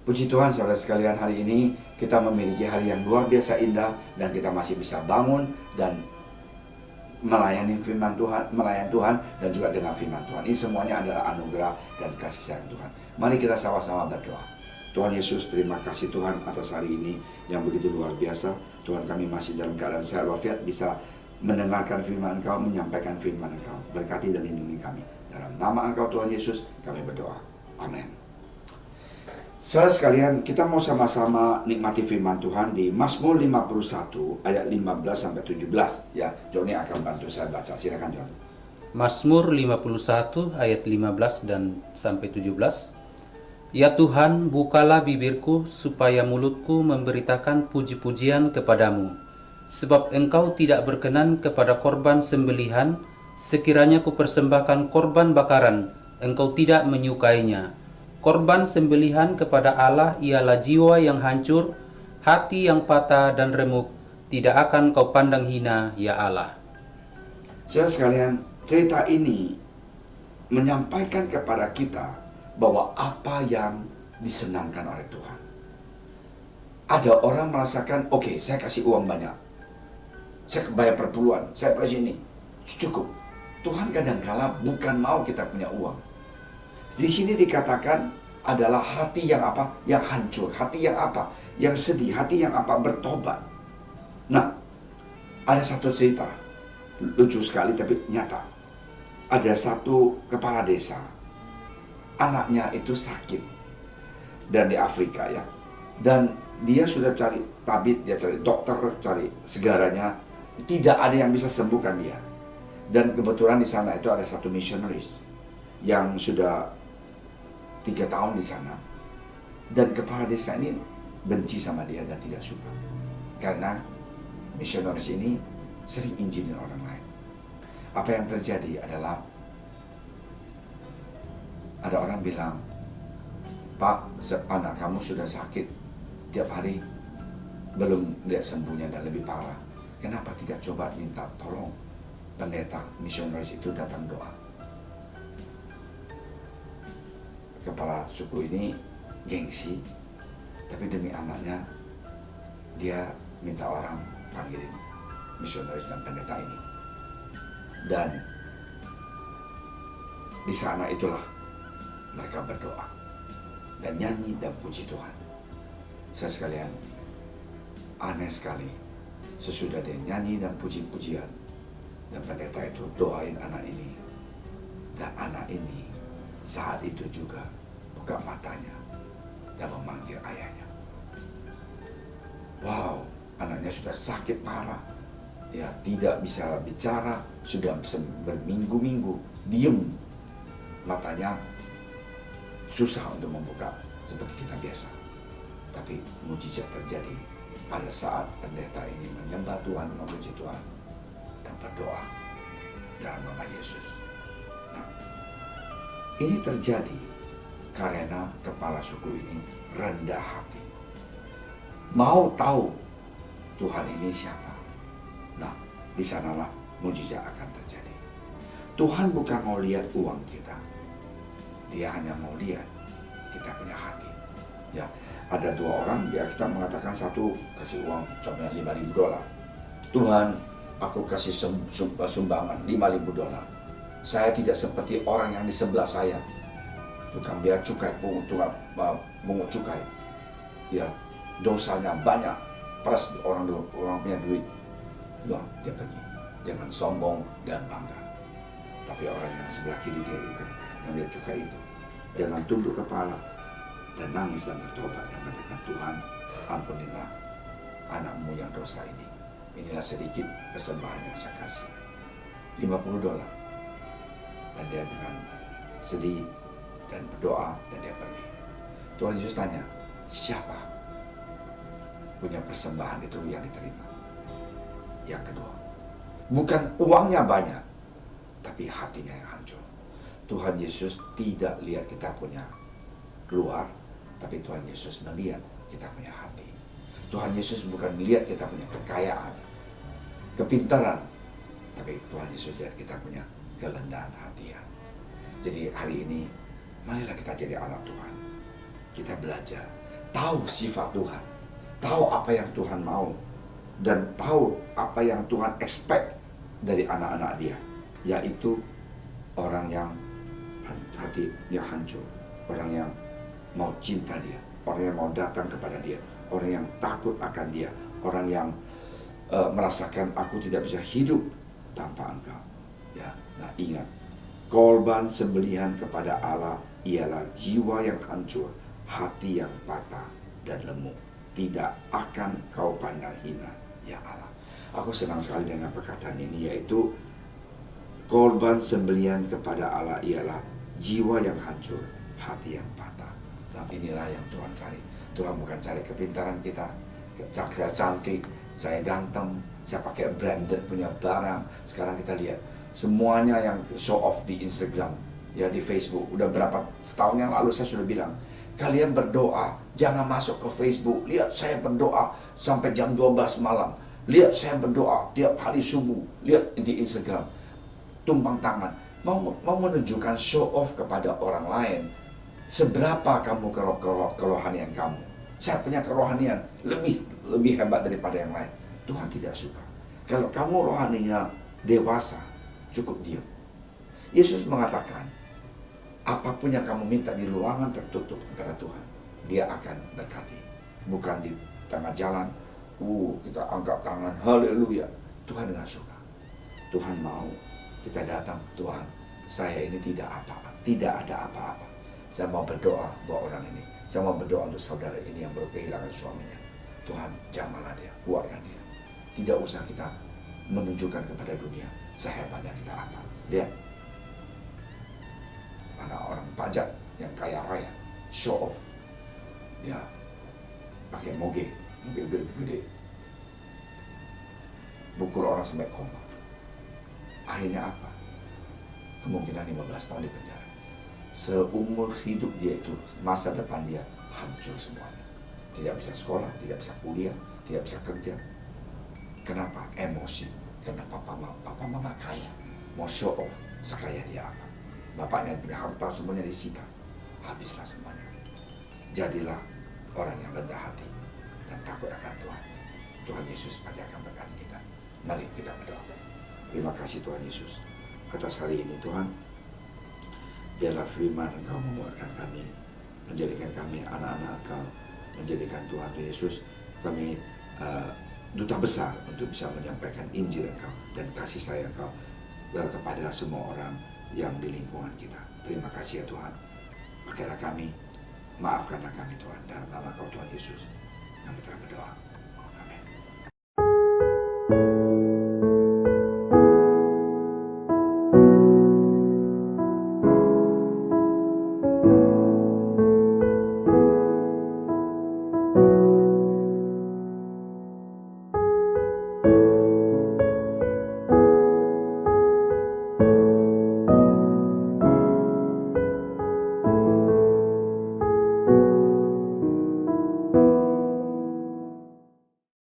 Puji Tuhan saudara sekalian, hari ini kita memiliki hari yang luar biasa indah dan kita masih bisa bangun dan melayani firman Tuhan, melayan Tuhan dan juga dengan firman Tuhan. Ini semuanya adalah anugerah dan kasih sayang Tuhan. Mari kita sama-sama berdoa. Tuhan Yesus, terima kasih Tuhan atas hari ini yang begitu luar biasa. Tuhan, kami masih dalam keadaan sehat walafiat, bisa mendengarkan firman Engkau, menyampaikan firman Engkau. Berkati dan lindungi kami. Dalam nama Engkau Tuhan Yesus, kami berdoa. Amin. Saudara sekalian, kita mau sama-sama nikmati firman Tuhan di Mazmur 51 ayat 15 sampai 17 ya. Joni akan bantu saya baca. Silakan Jon. Mazmur 51 ayat 15 dan sampai 17. Ya Tuhan, bukalah bibirku supaya mulutku memberitakan puji-pujian kepadamu. Sebab Engkau tidak berkenan kepada korban sembelihan, sekiranya kupersembahkan korban bakaran, Engkau tidak menyukainya. Korban sembelihan kepada Allah ialah jiwa yang hancur, hati yang patah dan remuk, tidak akan kau pandang hina, ya Allah. Saudara sekalian, cerita ini menyampaikan kepada kita bahwa apa yang disenangkan oleh Tuhan. Ada orang merasakan, oke, saya kasih uang banyak, saya bayar perpuluhan, saya kasih ini, cukup. Tuhan kadang-kala bukan mau kita punya uang. Di sini dikatakan adalah hati yang apa? Yang hancur, hati yang apa? Yang sedih, hati yang apa? Bertobat. Nah, ada satu cerita lucu sekali tapi nyata. Ada satu kepala desa, anaknya itu sakit dan di Afrika ya. Dan dia sudah cari tabib, dia cari dokter, cari segaranya, tidak ada yang bisa sembuhkan dia. Dan kebetulan di sana itu ada satu misionaris yang sudah 3 tahun di sana, dan kepala desa ini benci sama dia dan tidak suka karena misionaris ini sering injilin orang lain. Apa yang terjadi adalah ada orang bilang, Pak, anak kamu sudah sakit tiap hari, belum lihat sembuhnya dan lebih parah. Kenapa tidak coba minta tolong pendeta misionaris itu datang doa? Kepala suku ini gengsi, tapi demi anaknya dia minta orang panggilin misionaris dan pendeta ini. Dan di sana itulah mereka berdoa dan nyanyi dan puji Tuhan. Saya sekalian, aneh sekali, sesudah dia nyanyi dan puji-pujian dan pendeta itu doain anak ini, dan anak ini saat itu juga buka matanya dan memanggil ayahnya. Wow, anaknya sudah sakit parah, ya tidak bisa bicara, sudah berminggu-minggu diem, matanya susah untuk membuka seperti kita biasa. Tapi mujizat terjadi pada saat pendeta ini menyembah Tuhan, memuji Tuhan dan berdoa dalam nama Yesus. Nah, ini terjadi karena kepala suku ini rendah hati, mau tahu Tuhan ini siapa. Nah, di sanalah mujizat akan terjadi. Tuhan bukan mau lihat uang kita, Dia hanya mau lihat kita punya hati. Ya, ada 2 orang, dia kita mengatakan satu kasih uang, contohnya $5.000. Tuhan, aku kasih sumbangan $5.000. Saya tidak seperti orang yang di sebelah saya, tukang bea cukai, pungut cukai. Ya, dosanya banyak, peras orang punya duit. Loh, dia pergi dengan sombong dan bangga. Tapi orang yang sebelah kiri dia itu, yang bea cukai itu, dengan tunduk kepala dan nangis dan bertobat dan katakan, Tuhan, ampunilah anakmu yang dosa ini. Inilah sedikit persembahan yang saya kasih, $50. Dan dia dengan sedih dan berdoa dan dia pergi. Tuhan Yesus tanya, siapa punya persembahan itu yang diterima? Yang kedua, bukan uangnya banyak, tapi hatinya yang hancur. Tuhan Yesus tidak lihat kita punya luar, tapi Tuhan Yesus melihat kita punya hati. Tuhan Yesus bukan melihat kita punya kekayaan, kepintaran, tapi Tuhan Yesus lihat kita punya kerendahan hati. Jadi hari ini marilah kita jadi anak Tuhan. Kita belajar tahu sifat Tuhan, tahu apa yang Tuhan mau, dan tahu apa yang Tuhan expect dari anak-anak dia, yaitu orang yang hati dia hancur, orang yang mau cinta dia, orang yang mau datang kepada dia, orang yang takut akan dia, orang yang merasakan aku tidak bisa hidup tanpa engkau. Ya, nah ingat, korban sembelihan kepada Allah ialah jiwa yang hancur, hati yang patah dan lemuk. Tidak akan kau pandang hina, ya Allah. Aku senang sekali dengan perkataan ini, yaitu korban sembelihan kepada Allah ialah jiwa yang hancur, hati yang patah. Nah inilah yang Tuhan cari. Tuhan bukan cari kepintaran kita, saya cantik, saya ganteng, saya pakai branded punya barang. Sekarang kita lihat semuanya yang show off di Instagram, ya di Facebook. Udah berapa setahun yang lalu saya sudah bilang, kalian berdoa, jangan masuk ke Facebook. Lihat saya berdoa sampai jam 12 malam. Lihat saya berdoa tiap hari subuh. Lihat di Instagram. Tumpang tangan. Mau menunjukkan show off kepada orang lain. Seberapa kamu kerohanian kamu. Saya punya kerohanian lebih hebat daripada yang lain. Tuhan tidak suka. Kalau kamu rohaninya dewasa, cukup diam. Yesus mengatakan, apapun yang kamu minta di ruangan tertutup kepada Tuhan, dia akan berkati. Bukan di tengah jalan, kita angkat tangan, haleluya. Tuhan nggak suka. Tuhan mau kita datang, Tuhan, saya ini tidak apa-apa, tidak ada apa-apa. Saya mau berdoa buat orang ini. Saya mau berdoa untuk saudara ini yang baru kehilangan suaminya. Tuhan, jamahlah dia, kuatkan dia. Tidak usah kita menunjukkan kepada dunia sehebatnya kita apa. Lihat, ada orang pajak yang kaya raya, show off, ya, pakai mobil gede, pukul orang sampai koma. Akhirnya apa? Kemungkinan 15 tahun di penjara. Seumur hidup dia itu, masa depan dia hancur semuanya. Tidak bisa sekolah, tidak bisa kuliah, tidak bisa kerja. Kenapa? Emosi. Karena papa mama kaya, mau show off, sekaya dia apa. Bapaknya punya harta semuanya disita, habislah semuanya. Jadilah orang yang rendah hati dan takut akan Tuhan. Tuhan Yesus pasti akan berkati kita. Mari kita berdoa. Terima kasih Tuhan Yesus atas hari ini Tuhan. Biarlah firman Engkau menguatkan kami, menjadikan kami anak-anak Engkau, menjadikan Tuhan Yesus kami duta besar untuk bisa menyampaikan Injil Engkau dan kasih sayang Engkau kepada semua orang yang di lingkungan kita. Terima kasih ya Tuhan. Pakailah kami, maafkanlah kami Tuhan, dalam nama Kau Tuhan Yesus kami telah berdoa.